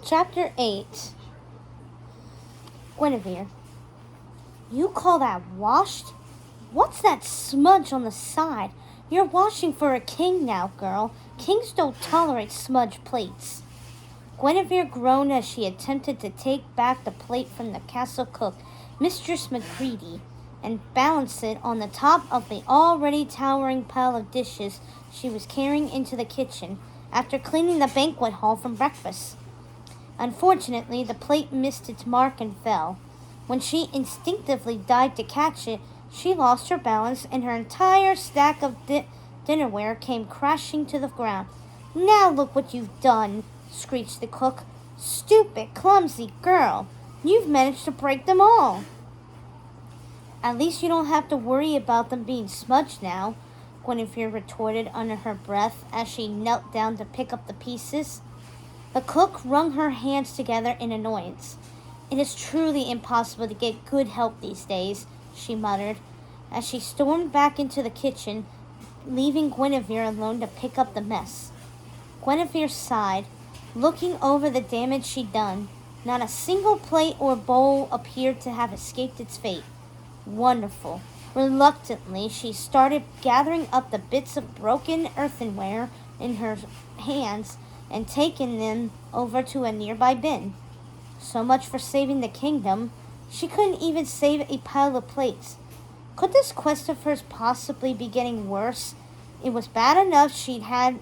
Chapter 8. Guinevere. You call that washed? What's that smudge on the side? You're washing for a king now, girl. Kings don't tolerate smudged plates. Guinevere groaned as she attempted to take back the plate from the castle cook, Mistress Macready, and balance it on the top of the already towering pile of dishes she was carrying into the kitchen after cleaning the banquet hall from breakfast. Unfortunately, the plate missed its mark and fell. When she instinctively dived to catch it, she lost her balance and her entire stack of dinnerware came crashing to the ground. "Now look what you've done," screeched the cook. "Stupid, clumsy girl. You've managed to break them all." "At least you don't have to worry about them being smudged now," Guinevere retorted under her breath as she knelt down to pick up the pieces. The cook wrung her hands together in annoyance. "It is truly impossible to get good help these days," she muttered, as she stormed back into the kitchen, leaving Guinevere alone to pick up the mess. Guinevere sighed, looking over the damage she'd done. Not a single plate or bowl appeared to have escaped its fate. Wonderful. Reluctantly, she started gathering up the bits of broken earthenware in her hands and taking them over to a nearby bin. So much for saving the kingdom. She couldn't even save a pile of plates. Could this quest of hers possibly be getting worse? It was bad enough she'd had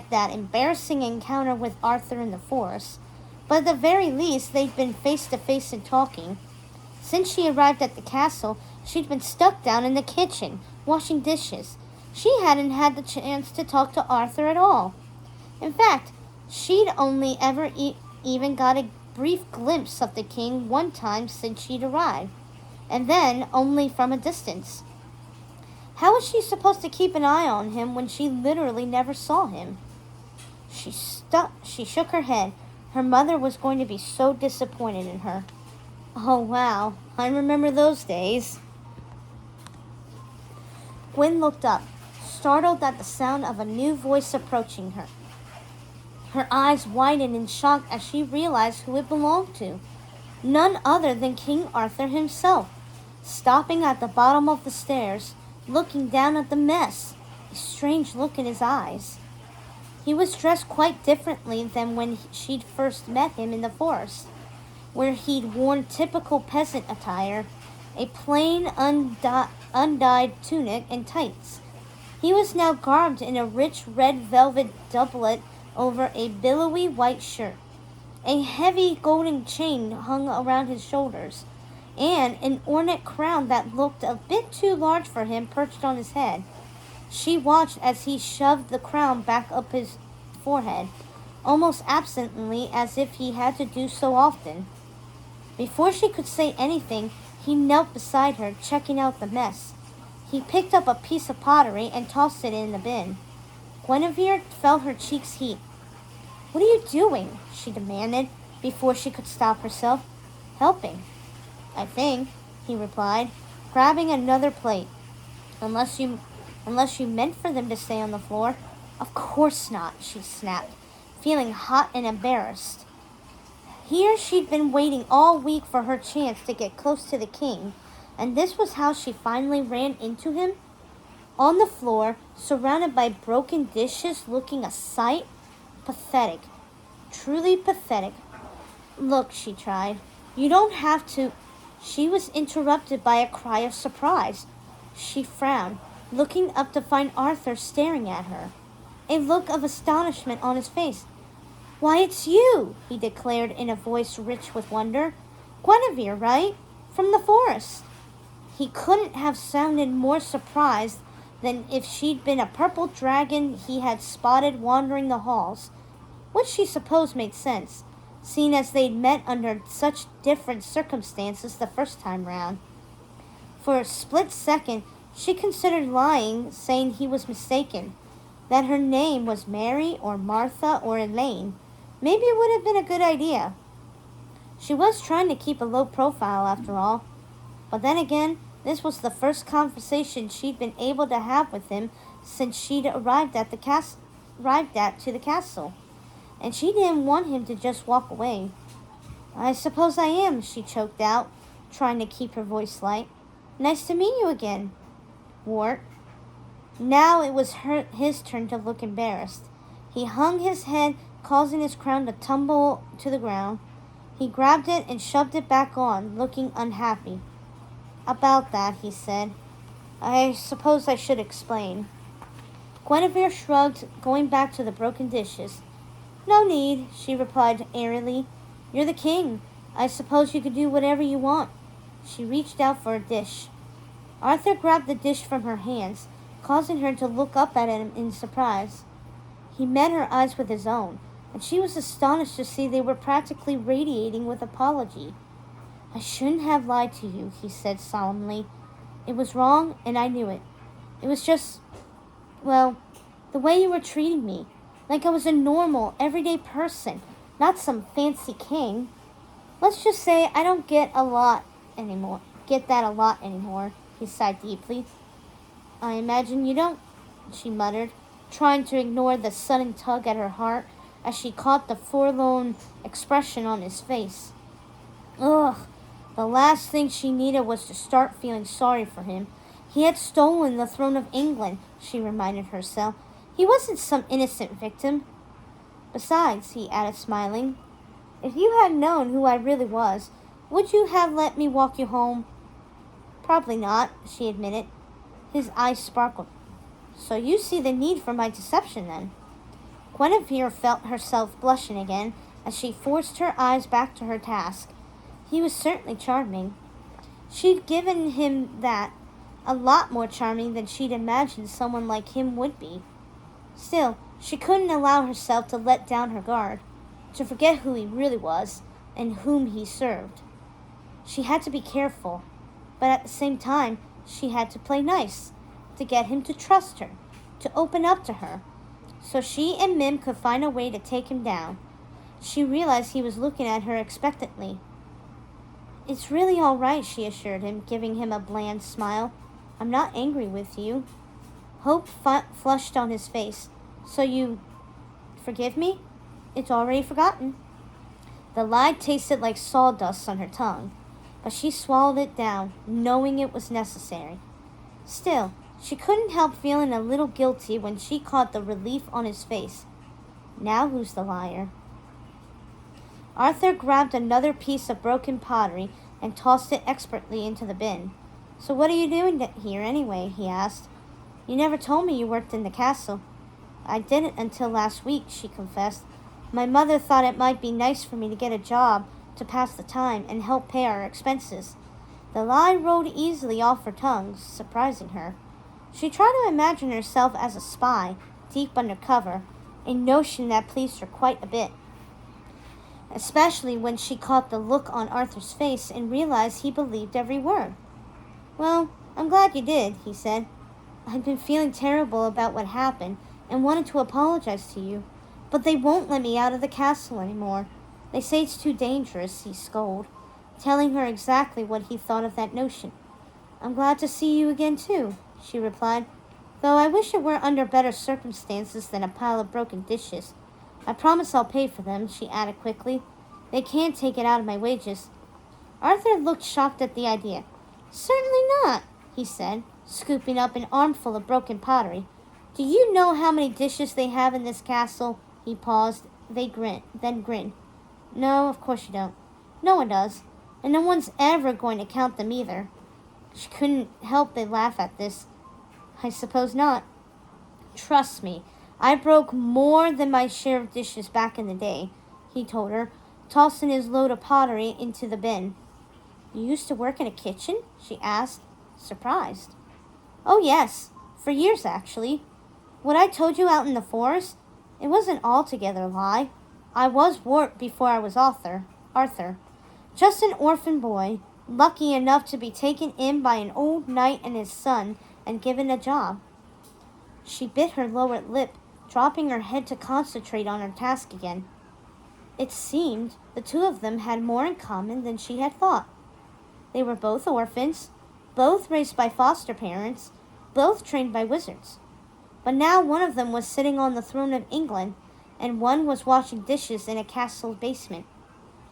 that embarrassing encounter with Arthur in the forest, but at the very least they'd been face to face and talking. Since she arrived at the castle, she'd been stuck down in the kitchen, washing dishes. She hadn't had the chance to talk to Arthur at all. In fact, she'd only ever even got a brief glimpse of the king one time since she'd arrived, and then only from a distance. How was she supposed to keep an eye on him when she literally never saw him? She shook her head. Her mother was going to be so disappointed in her. Oh wow, I remember those days. Gwen looked up, startled at the sound of a new voice approaching her. Her eyes widened in shock as she realized who it belonged to. None other than King Arthur himself, stopping at the bottom of the stairs, looking down at the mess, a strange look in his eyes. He was dressed quite differently than when she'd first met him in the forest, where he'd worn typical peasant attire, a plain undyed tunic and tights. He was now garbed in a rich red velvet doublet over a billowy white shirt. A heavy golden chain hung around his shoulders, and an ornate crown that looked a bit too large for him perched on his head. She watched as he shoved the crown back up his forehead, almost absently as if he had to do so often. Before she could say anything, he knelt beside her, checking out the mess. He picked up a piece of pottery and tossed it in the bin. Guinevere felt her cheeks heat. "What are you doing?" she demanded before she could stop herself. "Helping, I think," he replied, grabbing another plate. Unless you meant for them to stay on the floor." "Of course not," she snapped, feeling hot and embarrassed. Here she'd been waiting all week for her chance to get close to the king, and this was how she finally ran into him? On the floor, surrounded by broken dishes, looking a sight. Pathetic. Truly pathetic. "Look," she tried. "You don't have to—" She was interrupted by a cry of surprise. She frowned, looking up to find Arthur staring at her, a look of astonishment on his face. "Why, it's you," he declared in a voice rich with wonder. "Guinevere, right? From the forest." He couldn't have sounded more surprised than if she'd been a purple dragon he had spotted wandering the halls, which she supposed made sense, seeing as they'd met under such different circumstances the first time round. For a split second, she considered lying, saying he was mistaken, that her name was Mary or Martha or Elaine. Maybe it would have been a good idea. She was trying to keep a low profile after all. But then again, this was the first conversation she'd been able to have with him since she'd arrived at the castle. and she didn't want him to just walk away. "I suppose I am," she choked out, trying to keep her voice light. "Nice to meet you again, Wart." Now it was his turn to look embarrassed. He hung his head, causing his crown to tumble to the ground. He grabbed it and shoved it back on, looking unhappy. "About that," he said. "I suppose I should explain." Guinevere shrugged, going back to the broken dishes. "No need," she replied airily. "You're the king. I suppose you could do whatever you want." She reached out for a dish. Arthur grabbed the dish from her hands, causing her to look up at him in surprise. He met her eyes with his own, and she was astonished to see they were practically radiating with apology. "I shouldn't have lied to you," he said solemnly. "It was wrong, and I knew it. It was just, well, the way you were treating me, like I was a normal, everyday person, not some fancy king. Let's just say I don't get that a lot anymore, he sighed deeply. "I imagine you don't," she muttered, trying to ignore the sudden tug at her heart as she caught the forlorn expression on his face. Ugh, the last thing she needed was to start feeling sorry for him. He had stolen the throne of England, she reminded herself. He wasn't some innocent victim. "Besides," he added, smiling, "if you had known who I really was, would you have let me walk you home?" "Probably not," she admitted. His eyes sparkled. "So you see the need for my deception, then?" Guinevere felt herself blushing again as she forced her eyes back to her task. He was certainly charming. She'd given him that, a lot more charming than she'd imagined someone like him would be. Still, she couldn't allow herself to let down her guard, to forget who he really was and whom he served. She had to be careful, but at the same time, she had to play nice, to get him to trust her, to open up to her, so she and Mim could find a way to take him down. She realized he was looking at her expectantly. "It's really all right," she assured him, giving him a bland smile. "I'm not angry with you." Hope flushed on his face. "So you forgive me?" "It's already forgotten." The lie tasted like sawdust on her tongue, but she swallowed it down, knowing it was necessary. Still, she couldn't help feeling a little guilty when she caught the relief on his face. Now who's the liar? Arthur grabbed another piece of broken pottery and tossed it expertly into the bin. "So what are you doing here anyway?" he asked. "You never told me you worked in the castle." "I didn't until last week," she confessed. "My mother thought it might be nice for me to get a job to pass the time and help pay our expenses." The lie rolled easily off her tongue, surprising her. She tried to imagine herself as a spy, deep undercover, a notion that pleased her quite a bit, especially when she caught the look on Arthur's face and realized he believed every word. "Well, I'm glad you did," he said. "I've been feeling terrible about what happened and wanted to apologize to you, but they won't let me out of the castle anymore. They say it's too dangerous," he scolded, telling her exactly what he thought of that notion. "I'm glad to see you again, too," she replied, "though I wish it were under better circumstances than a pile of broken dishes. I promise I'll pay for them," she added quickly. "They can't take it out of my wages." Arthur looked shocked at the idea. "Certainly not," he said, scooping up an armful of broken pottery. "Do you know how many dishes they have in this castle?" He paused, then grinned. "No, of course you don't. No one does, and no one's ever going to count them either." She couldn't help but laugh at this. "I suppose not. Trust me, I broke more than my share of dishes back in the day," he told her, tossing his load of pottery into the bin. "You used to work in a kitchen?" she asked, surprised. "Oh, yes, for years, actually. What I told you out in the forest, it wasn't altogether a lie. I was Wart before I was Arthur. Just an orphan boy, lucky enough to be taken in by an old knight and his son and given a job." She bit her lower lip, dropping her head to concentrate on her task again. It seemed the two of them had more in common than she had thought. They were both orphans, both raised by foster parents, both trained by wizards. But now one of them was sitting on the throne of England, and one was washing dishes in a castle basement.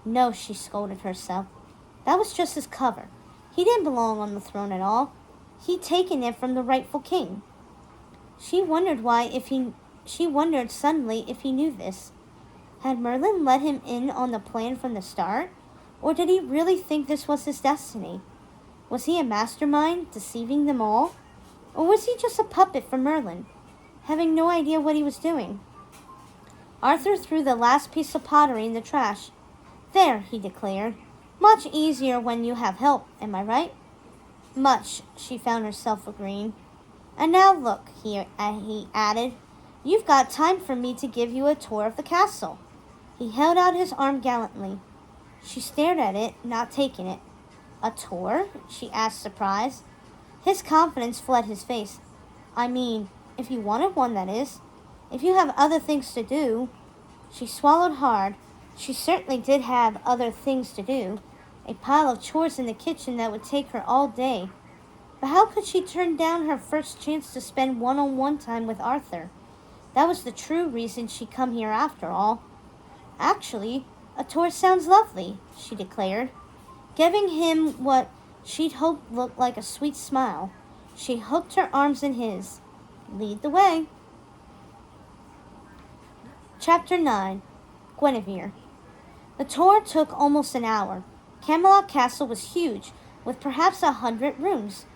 No, she scolded herself. That was just his cover. He didn't belong on the throne at all. He'd taken it from the rightful king. She wondered suddenly if he knew this. Had Merlin let him in on the plan from the start? Or did he really think this was his destiny? Was he a mastermind, deceiving them all? Or was he just a puppet for Merlin, having no idea what he was doing? Arthur threw the last piece of pottery in the trash. There, he declared. Much easier when you have help, am I right? Much, she found herself agreeing. And now look, he added, you've got time for me to give you a tour of the castle. He held out his arm gallantly. She stared at it, not taking it. A tour? She asked, surprised. His confidence fled his face. I mean, if you wanted one, that is. If you have other things to do. She swallowed hard. She certainly did have other things to do. A pile of chores in the kitchen that would take her all day. But how could she turn down her first chance to spend one-on-one time with Arthur? That was the true reason she'd come here after all. Actually, a tour sounds lovely, she declared, giving him what she'd hoped looked like a sweet smile. She hooked her arms in his. Lead the way. Chapter 9. Guinevere. The tour took almost an hour. Camelot Castle was huge, with perhaps 100 rooms.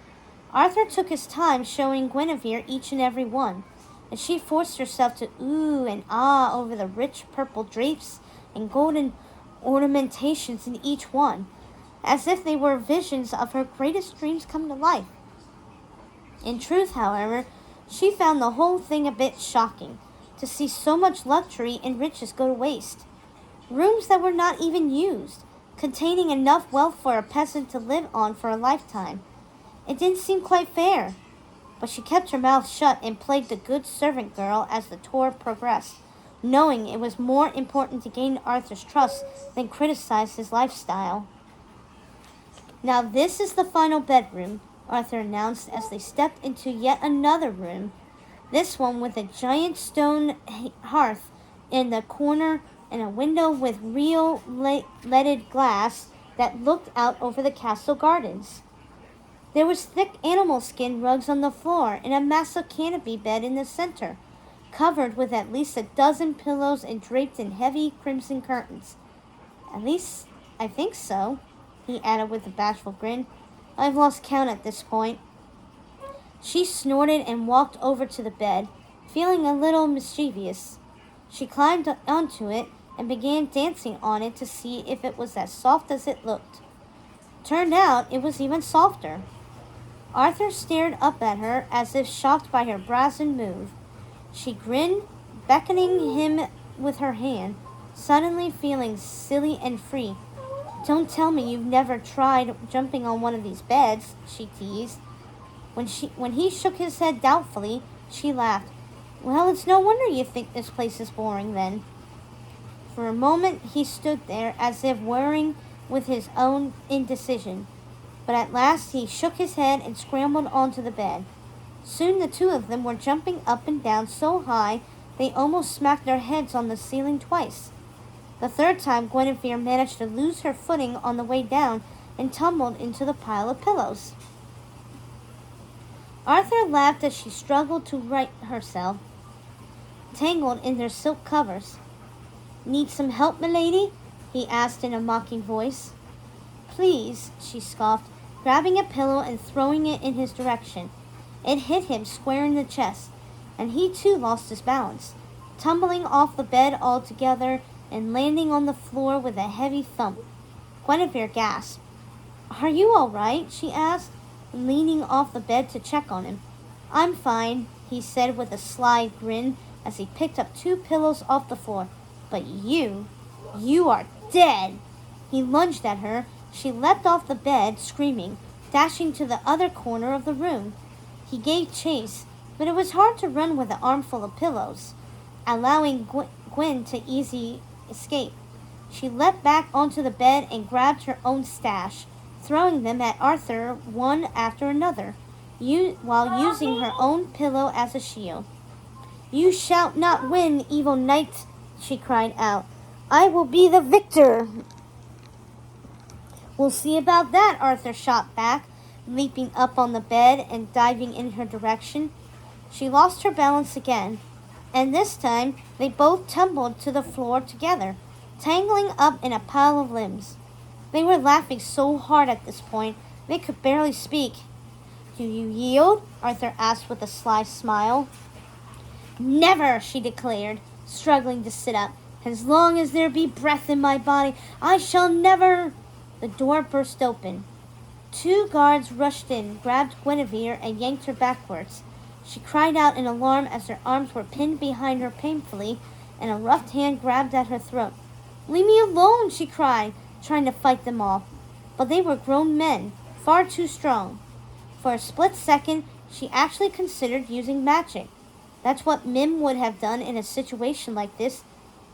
Arthur took his time showing Guinevere each and every one, and she forced herself to ooh and ah over the rich purple drapes and golden ornamentations in each one, as if they were visions of her greatest dreams come to life. In truth, however, she found the whole thing a bit shocking, to see so much luxury and riches go to waste. Rooms that were not even used, containing enough wealth for a peasant to live on for a lifetime. It didn't seem quite fair, but she kept her mouth shut and played the good servant girl as the tour progressed, knowing it was more important to gain Arthur's trust than criticize his lifestyle. Now this is the final bedroom, Arthur announced as they stepped into yet another room, this one with a giant stone hearth in the corner and a window with real leaded glass that looked out over the castle gardens. There was thick animal skin rugs on the floor and a massive canopy bed in the center, covered with at least a dozen pillows and draped in heavy crimson curtains. At least, I think so, he added with a bashful grin. I've lost count at this point. She snorted and walked over to the bed, feeling a little mischievous. She climbed onto it and began dancing on it to see if it was as soft as it looked. Turned out it was even softer. Arthur stared up at her as if shocked by her brazen move. She grinned, beckoning him with her hand, suddenly feeling silly and free. Don't tell me you've never tried jumping on one of these beds, she teased. When he shook his head doubtfully, she laughed. Well, it's no wonder you think this place is boring, then. For a moment he stood there as if worrying with his own indecision. But at last he shook his head and scrambled onto the bed. Soon the two of them were jumping up and down so high they almost smacked their heads on the ceiling twice. The third time Guinevere managed to lose her footing on the way down and tumbled into the pile of pillows. Arthur laughed as she struggled to right herself, tangled in their silk covers. Need some help, milady? He asked in a mocking voice. Please, she scoffed, grabbing a pillow and throwing it in his direction. It hit him square in the chest, and he too lost his balance, tumbling off the bed altogether and landing on the floor with a heavy thump. Guinevere gasped. Are you all right? She asked, leaning off the bed to check on him. I'm fine, he said with a sly grin as he picked up 2 pillows off the floor. But you are dead. He lunged at her. She leapt off the bed, screaming, dashing to the other corner of the room. He gave chase, but it was hard to run with an armful of pillows, allowing Gwen to easy escape. She leapt back onto the bed and grabbed her own stash, throwing them at Arthur one after another, while using her own pillow as a shield. You shall not win, evil knight, she cried out. I will be the victor. We'll see about that, Arthur shot back, leaping up on the bed and diving in her direction. She lost her balance again, and this time they both tumbled to the floor together, tangling up in a pile of limbs. They were laughing so hard at this point they could barely speak. Do you yield? Arthur asked with a sly smile. Never, she declared, struggling to sit up. As long as there be breath in my body, I shall never... The door burst open. 2 guards rushed in, grabbed Guinevere, and yanked her backwards. She cried out in alarm as her arms were pinned behind her painfully, and a rough hand grabbed at her throat. Leave me alone, she cried, trying to fight them off. But they were grown men, far too strong. For a split second, she actually considered using magic. That's what Mim would have done in a situation like this,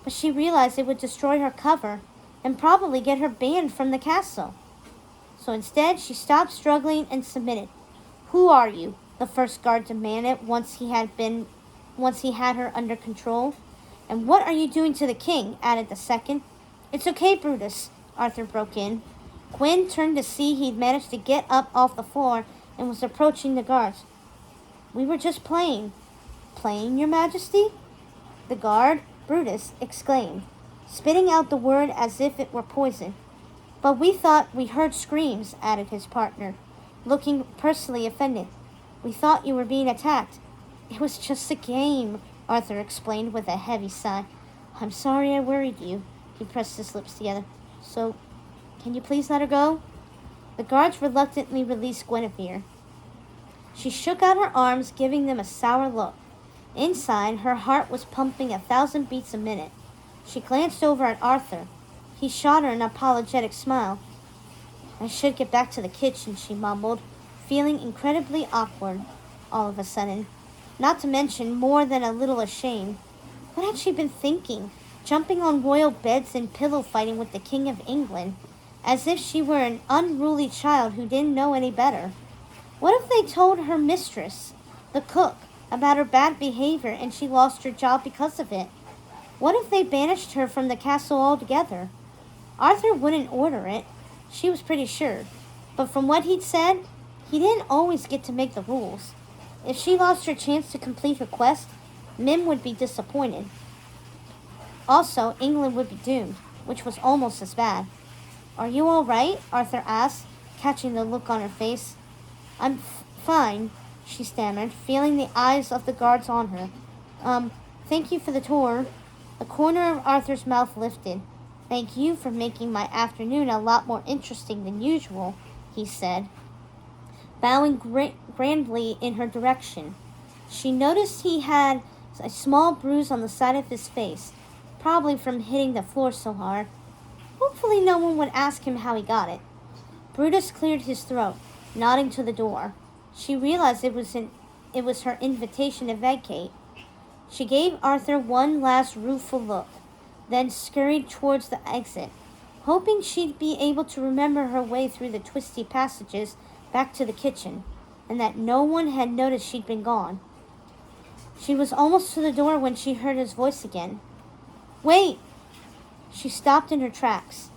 but she realized it would destroy her cover and probably get her banned from the castle. So instead, she stopped struggling and submitted. Who are you? The first guard demanded once he had her under control. And what are you doing to the king? Added the second. It's okay, Brutus, Arthur broke in. Gwyn turned to see he'd managed to get up off the floor and was approaching the guards. We were just playing. Playing, your majesty? The guard, Brutus, exclaimed, spitting out the word as if it were poison. But we thought we heard screams, added his partner, looking personally offended. We thought you were being attacked. It was just a game, Arthur explained with a heavy sigh. I'm sorry I worried you. He pressed his lips together. So, can you please let her go? The guards reluctantly released Guinevere. She shook out her arms, giving them a sour look. Inside, her heart was pumping 1,000 beats a minute. She glanced over at Arthur. He shot her an apologetic smile. I should get back to the kitchen, she mumbled, feeling incredibly awkward all of a sudden, not to mention more than a little ashamed. What had she been thinking, jumping on royal beds and pillow fighting with the King of England, as if she were an unruly child who didn't know any better? What if they told her mistress, the cook, about her bad behavior and she lost her job because of it? What if they banished her from the castle altogether? Arthur wouldn't order it, she was pretty sure, but from what he'd said, he didn't always get to make the rules. If she lost her chance to complete her quest, Mim would be disappointed. Also, England would be doomed, which was almost as bad. Are you all right? Arthur asked, catching the look on her face. I'm fine, she stammered, feeling the eyes of the guards on her. Thank you for the tour. The corner of Arthur's mouth lifted. Thank you for making my afternoon a lot more interesting than usual, he said, bowing grandly in her direction. She noticed he had a small bruise on the side of his face, probably from hitting the floor so hard. Hopefully no one would ask him how he got it. Brutus cleared his throat, nodding to the door. She realized it was her invitation to vacate. She gave Arthur one last rueful look, then scurried towards the exit, hoping she'd be able to remember her way through the twisty passages back to the kitchen, and that no one had noticed she'd been gone. She was almost to the door when she heard his voice again. Wait! She stopped in her tracks.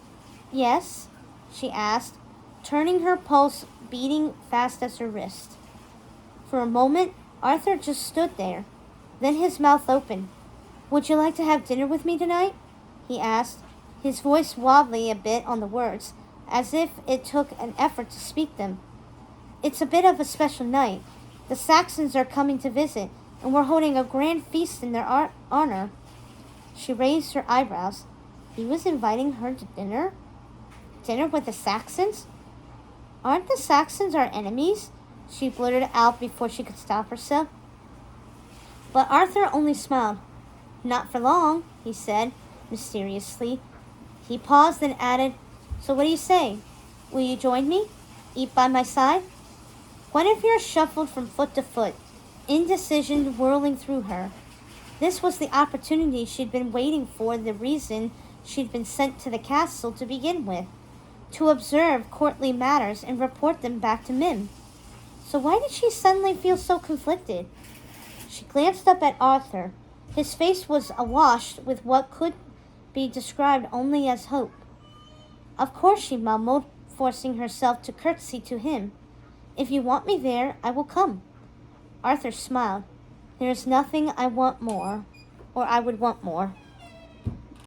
Yes? She asked, turning her pulse beating fast as her wrist. For a moment, Arthur just stood there. Then his mouth opened. Would you like to have dinner with me tonight? He asked, his voice wobbly a bit on the words, as if it took an effort to speak them. It's a bit of a special night. The Saxons are coming to visit, and we're holding a grand feast in their honor. She raised her eyebrows. He was inviting her to dinner? Dinner with the Saxons? Aren't the Saxons our enemies? She blurted out before she could stop herself. But Arthur only smiled. Not for long, he said, mysteriously. He paused and added, So what do you say? Will you join me? Eat by my side? Guinevere shuffled from foot to foot, indecision whirling through her. This was the opportunity she'd been waiting for, the reason she'd been sent to the castle to begin with, to observe courtly matters and report them back to Mim. So why did she suddenly feel so conflicted? She glanced up at Arthur, His face was awash with what could be described only as hope. Of course, she mumbled, forcing herself to curtsy to him. If you want me there, I will come. Arthur smiled. There is nothing I want more, or I would want more.